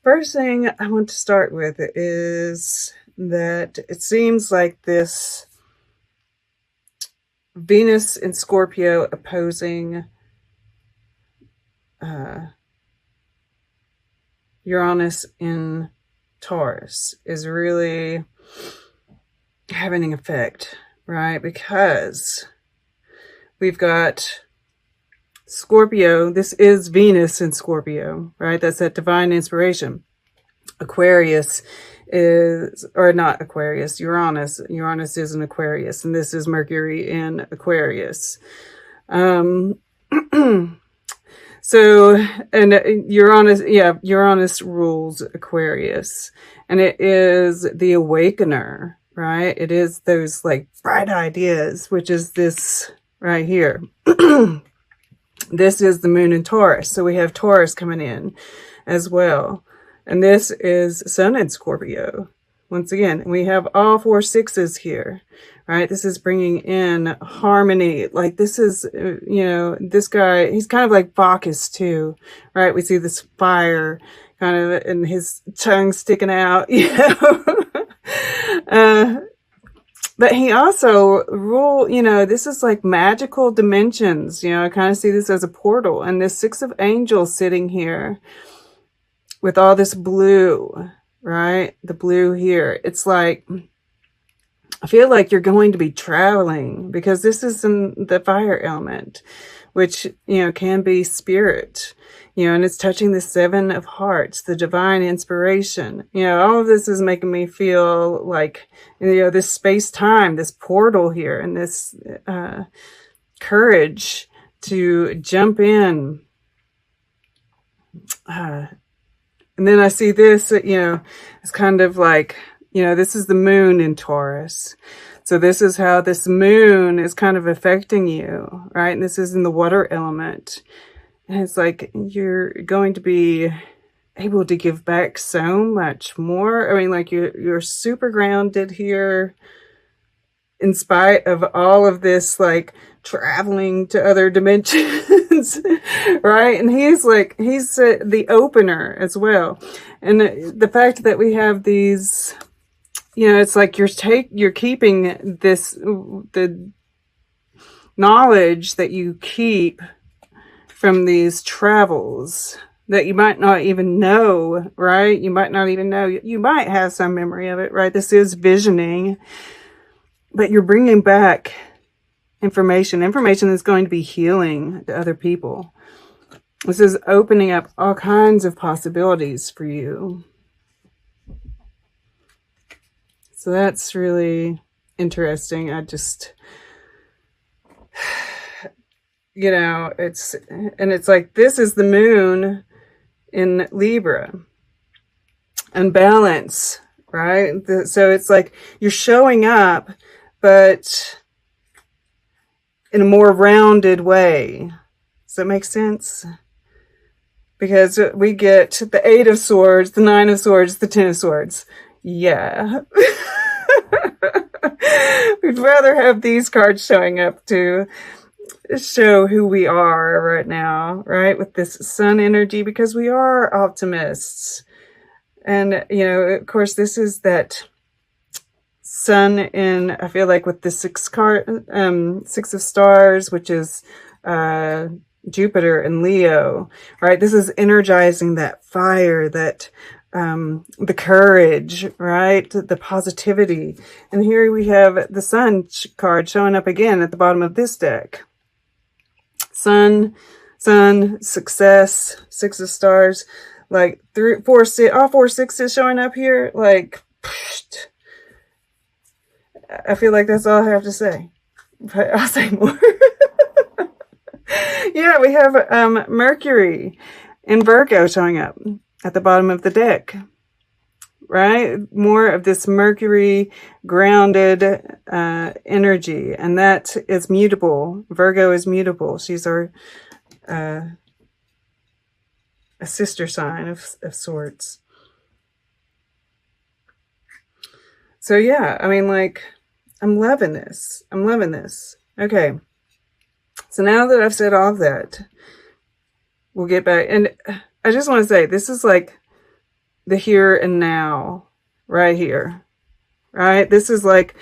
First thing I want to start with is that it seems like this Venus in Scorpio opposing uh, Uranus in Taurus is really having an effect, right? Because we've got Scorpio. This is Venus in Scorpio, right? That's that divine inspiration. Aquarius is, or not Aquarius, Uranus. Uranus is an Aquarius, and this is Mercury in Aquarius. So, and Uranus rules Aquarius, and it is the awakener, right? It is those like bright ideas, which is this right here. This is the moon in Taurus. So we have Taurus coming in as well. And this is Sun in Scorpio. Once again, we have all 4 sixes here, right? This is bringing in harmony. Like this is, this guy, he's kind of like Bacchus too, right? We see this fire kind of and his tongue sticking out, but he also this is like magical dimensions, I kind of see this as a portal. And this 6 of Angels sitting here with all this blue, right? The blue here. It's like, I feel like you're going to be traveling because this is in the fire element, which, can be spirit, and it's touching the 7 of Hearts, the divine inspiration. All of this is making me feel like, this space-time, this portal here, and this courage to jump in. And then I see this, it's kind of like, this is the moon in Taurus. So this is how this moon is kind of affecting you, right? And this is in the water element. And it's like you're going to be able to give back so much more. I mean, like you're super grounded here in spite of all of this, like traveling to other dimensions, right? And he's the opener as well. And the fact that we have these, it's like you're keeping this, the knowledge that you keep from these travels that you might not even know, right? You might not even know. You might have some memory of it, right? This is visioning, but you're bringing back information that's going to be healing to other people. This is opening up all kinds of possibilities for you. So that's really interesting. I just, it's like, this is the moon in Libra and balance, right? So it's like you're showing up, but in a more rounded way. Does that make sense? Because we get the 8 of Swords, the 9 of Swords, the 10 of Swords. Yeah. We'd rather have these cards showing up to show who we are right now, right? With this sun energy, because we are optimists. And, of course, this is that sun in, I feel like with the 6 of Stars, which is Jupiter and Leo, right? This is energizing that fire, that the courage, right? The positivity. And here we have the Sun card showing up again at the bottom of this deck. Sun, success, 6 of Stars, like 3, 4, 6, all 4 sixes showing up here. Like, I feel like that's all I have to say, but I'll say more. Yeah, we have Mercury in Virgo showing up at the bottom of the deck, right? More of this Mercury grounded energy, and that is mutable. Virgo is mutable. She's our a sister sign of sorts. So yeah, I mean, like, I'm loving this. I'm loving this. Okay. So now that I've said all of that, we'll get back. And I just want to say, this is like the here and now, right here, right? This is like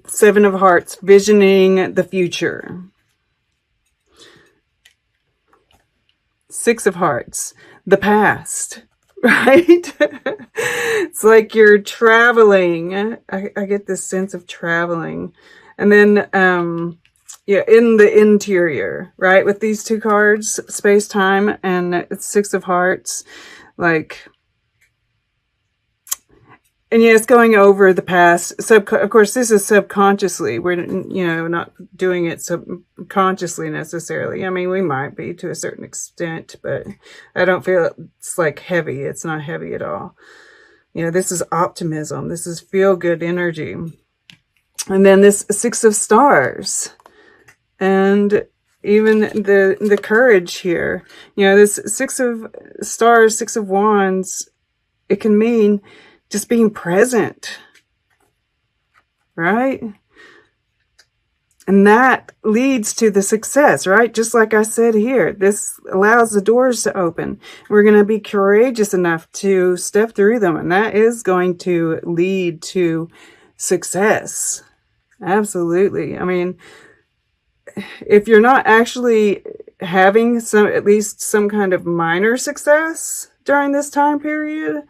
Seven of Hearts, visioning the future. Six of Hearts, the past, right? It's like you're traveling. I get this sense of traveling. And then, yeah, in the interior, right? With these two cards, space, time, and Six of Hearts, like, and yeah, it's going over the past. Of course, this is subconsciously. We're, you know, not doing it subconsciously necessarily. I mean, we might be to a certain extent, but I don't feel it's like heavy. It's not heavy at all. You know, this is optimism. This is feel-good energy. And then this Six of Stars. And even the courage here. You know, this Six of Stars, Six of Wands, it can mean just being present, right? And that leads to the success, right? Just like I said here, this allows the doors to open. We're going to be courageous enough to step through them, and that is going to lead to success. Absolutely. I mean, if you're not actually having at least some kind of minor success during this time period,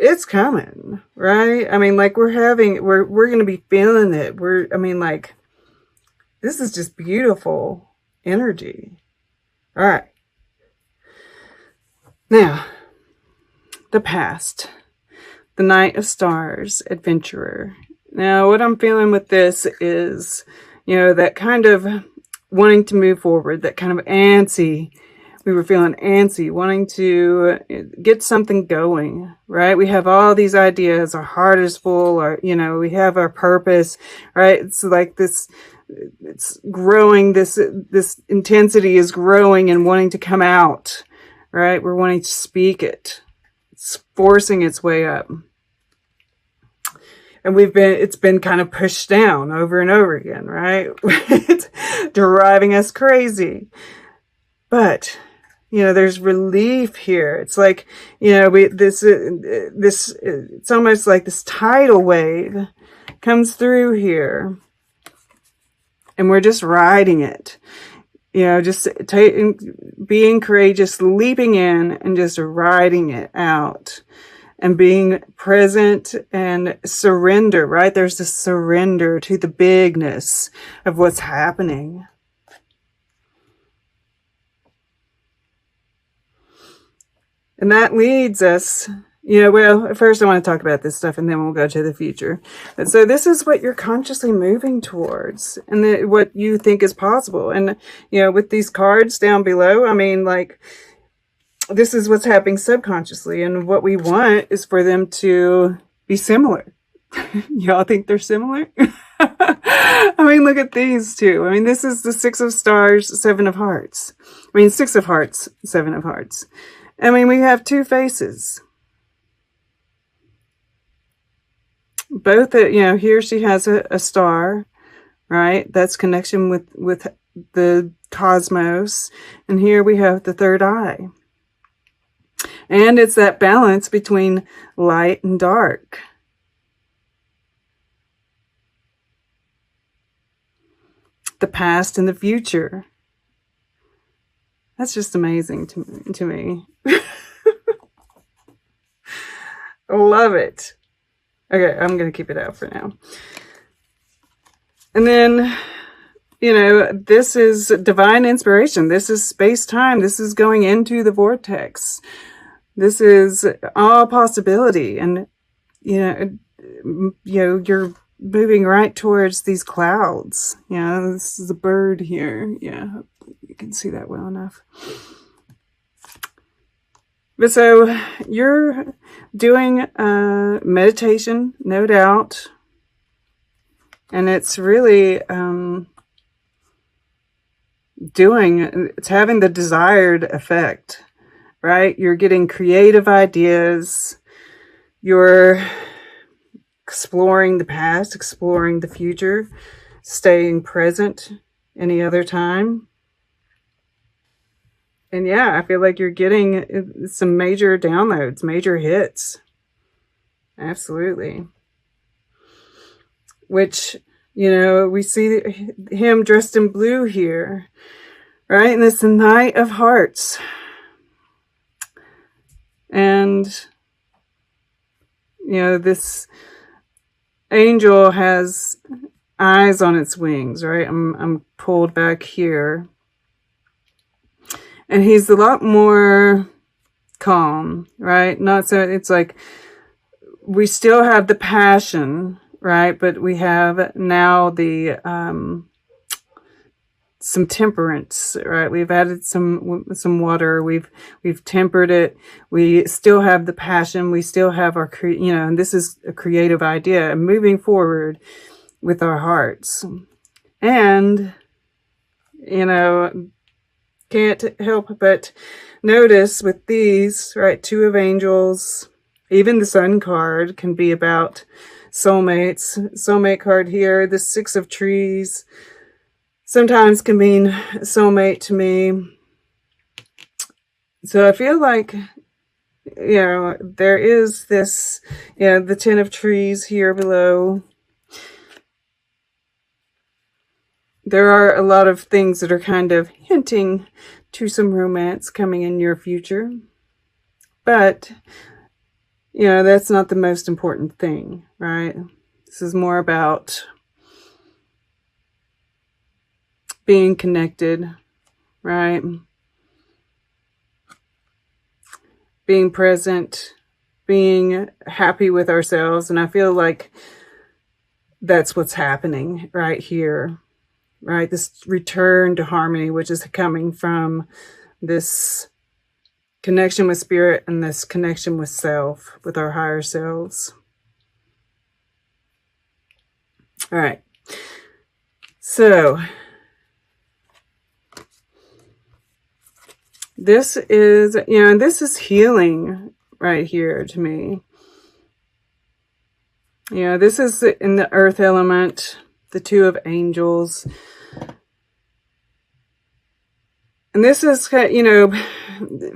it's coming, right? I mean, like we're going to be feeling it. I mean, like, this is just beautiful energy. All right. Now, the past, the Knight of Stars, Adventurer. Now, what I'm feeling with this is, you know, that kind of wanting to move forward, that kind of antsy. We were feeling antsy, wanting to get something going, right? We have all these ideas, our heart is full, you know, we have our purpose, right? It's like this, it's growing, this intensity is growing and wanting to come out, right? We're wanting to speak it. It's forcing its way up. And it's been kind of pushed down over and over again, right? It's driving us crazy. But, you know, there's relief here. It's like, you know, it's almost like this tidal wave comes through here, and we're just riding it. You know, just being courageous, leaping in and just riding it out and being present and surrender, right? There's this surrender to the bigness of what's happening. And that leads us, you know, well, first I want to talk about this stuff and then we'll go to the future. But so this is what you're consciously moving towards and what you think is possible. And, you know, with these cards down below, I mean, like, this is what's happening subconsciously. And what we want is for them to be similar. Y'all think they're similar? I mean, look at these two. I mean, this is the Six of Stars, Seven of Hearts. I mean, Six of Hearts, Seven of Hearts. I mean, we have two faces. Both, you know, here she has a star, right? That's connection with the cosmos. And here we have the third eye. And it's that balance between light and dark. The past and the future. That's just amazing to me. I love it. Okay, I'm going to keep it out for now. And then, you know, this is divine inspiration. This is space-time. This is going into the vortex. This is all possibility. And, you know, you're moving right towards these clouds. You know, this is a bird here. Yeah, you can see that well enough. But so you're doing meditation, no doubt. And it's really it's having the desired effect, right? You're getting creative ideas. You're exploring the past, exploring the future, staying present any other time. And yeah, I feel like you're getting some major downloads, major hits. Absolutely. Which, you know, we see him dressed in blue here, right? And it's the Knight of Hearts. And, you know, this angel has eyes on its wings, right? I'm pulled back here. And he's a lot more calm, right? Not so, it's like we still have the passion, right? But we have now the some temperance, right? We've added some water. We've tempered it. We still have the passion. We still have our, you know, and this is a creative idea, moving forward with our hearts. And, you know, can't help but notice with these, right, Two of Angels, even the Sun card can be about soulmates. Soulmate card here, the Six of Trees, sometimes can mean soulmate to me. So I feel like, you know, there is this, you know, the Ten of Trees here below. There are a lot of things that are kind of hinting to some romance coming in your future. But, you know, that's not the most important thing, right? This is more about being connected, right? Being present, being happy with ourselves. And I feel like that's what's happening right here. Right, this return to harmony, which is coming from this connection with spirit and this connection with self, with our higher selves. All right. So this is, you know, and this is healing right here to me. You know, this is in the earth element, the Two of Angels. And this is, you know,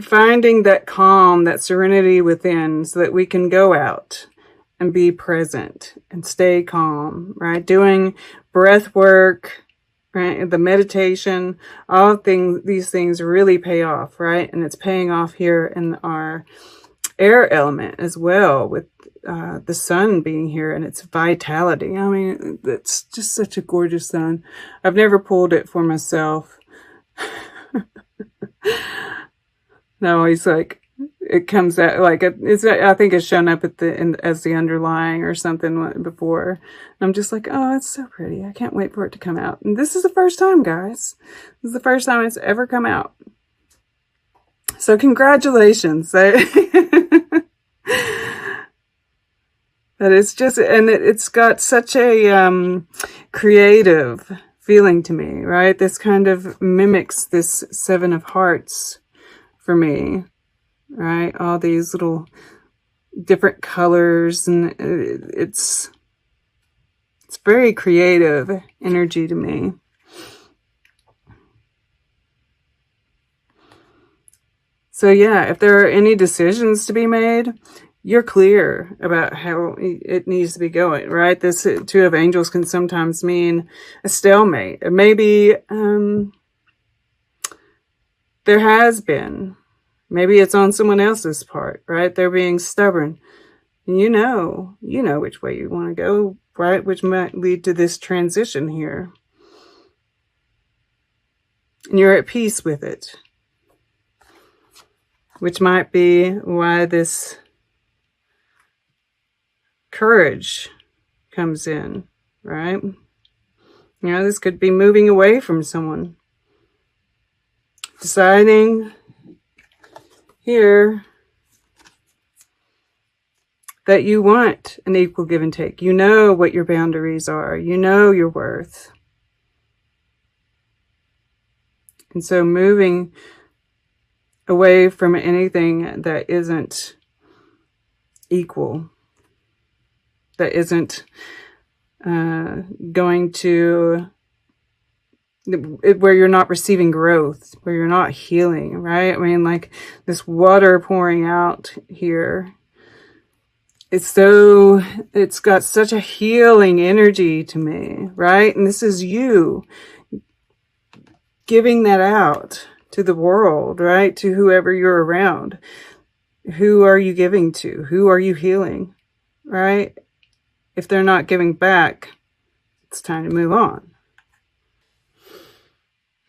finding that calm, that serenity within so that we can go out and be present and stay calm, right? Doing breath work, right? The meditation, all these things really pay off, right? And it's paying off here in our air element as well, with the sun being here and its vitality. I mean, it's just such a gorgeous sun. I've never pulled it for myself. No, always like it comes out like it's. I think it's shown up at as the underlying or something before. And I'm just like, oh, it's so pretty. I can't wait for it to come out. And this is the first time, guys. This is the first time it's ever come out. So congratulations. But it's just, and it's got such a creative feeling to me, right? This kind of mimics this Seven of Hearts for me, right? All these little different colors, and it's very creative energy to me. So yeah, if there are any decisions to be made, you're clear about how it needs to be going, right? This Two of Angels can sometimes mean a stalemate. Maybe there has been. Maybe it's on someone else's part, right? They're being stubborn. And you know which way you want to go, right? Which might lead to this transition here. And you're at peace with it. Which might be why this courage comes in, right? You know, this could be moving away from someone. Deciding here that you want an equal give and take. You know what your boundaries are. You know your worth. And so moving away from anything that isn't equal, that isn't going to where you're not receiving growth, where you're not healing, right? I mean, like this water pouring out here. It's got such a healing energy to me, right? And this is you giving that out to the world, right? To whoever you're around. Who are you giving to? Who are you healing, right? If they're not giving back, it's time to move on.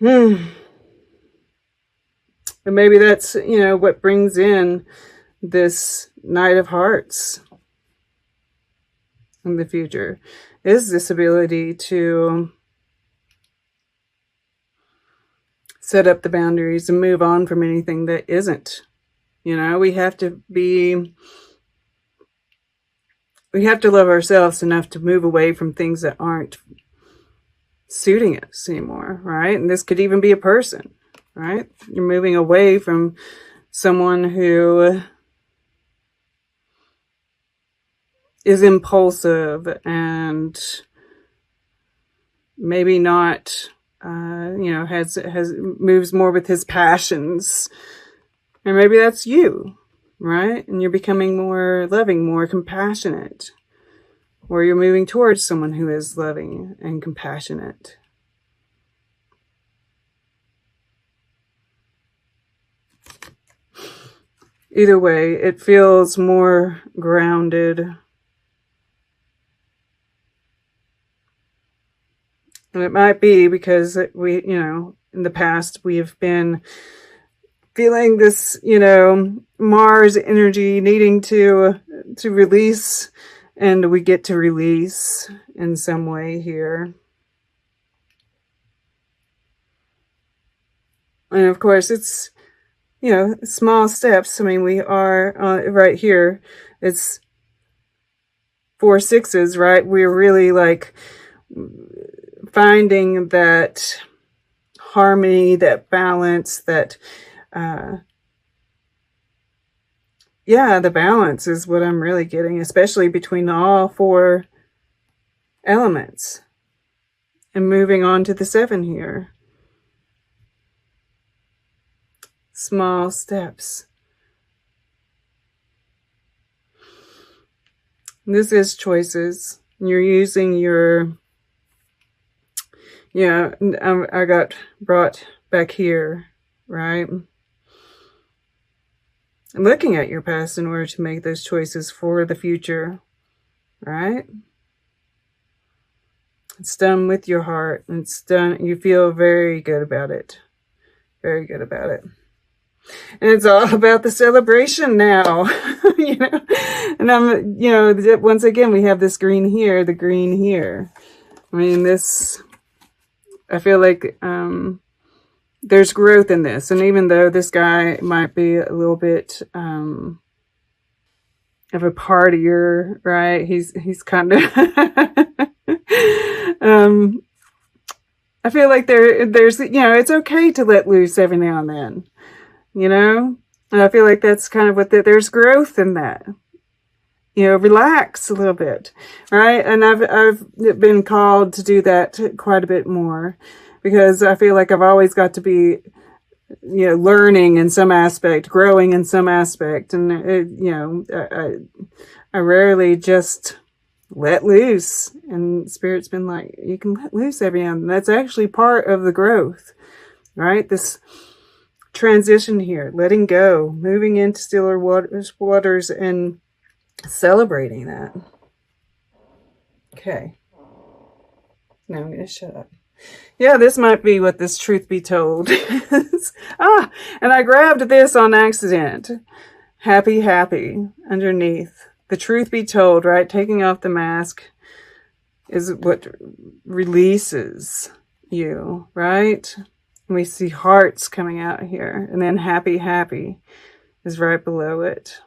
And maybe that's, what brings in this Knight of Hearts in the future, is this ability to set up the boundaries and move on from anything that isn't. We have to love ourselves enough to move away from things that aren't suiting us anymore, right? And this could even be a person, right? You're moving away from someone who is impulsive and maybe not, has moves more with his passions. And maybe that's you, right? And you're becoming more loving, more compassionate. Or you're moving towards someone who is loving and compassionate. Either way, it feels more grounded. And it might be because we, in the past, we have been feeling this, Mars energy needing to release, and we get to release in some way here. And of course, it's, small steps. I mean, we are right here. It's 4 6s, right? We're really like finding that harmony, that balance, that the balance is what I'm really getting, especially between all 4 elements. And moving on to the 7 here. Small steps. This is choices. You're using your, I got brought back here, right? Looking at your past in order to make those choices for the future, right? It's done with your heart. It's done. You feel very good about it. Very good about it. And it's all about the celebration now, And I'm, once again, we have this green here, the green here. I mean, I feel like there's growth in this. And even though this guy might be a little bit of a partier, right? He's kind of I feel like there's it's okay to let loose every now and then, and I feel like that's kind of there's growth in that. Relax a little bit, right? And I've been called to do that quite a bit more, because I feel like I've always got to be, learning in some aspect, growing in some aspect. And, I rarely just let loose. And Spirit's been like, you can let loose every now and then. That's actually part of the growth, right? This transition here, letting go, moving into stiller waters and celebrating that. Okay. Now I'm going to shut up. Yeah, this might be what this truth be told is. And I grabbed this on accident. Happy, happy underneath. The truth be told, right? Taking off the mask is what releases you, right? We see hearts coming out here. And then happy, happy is right below it.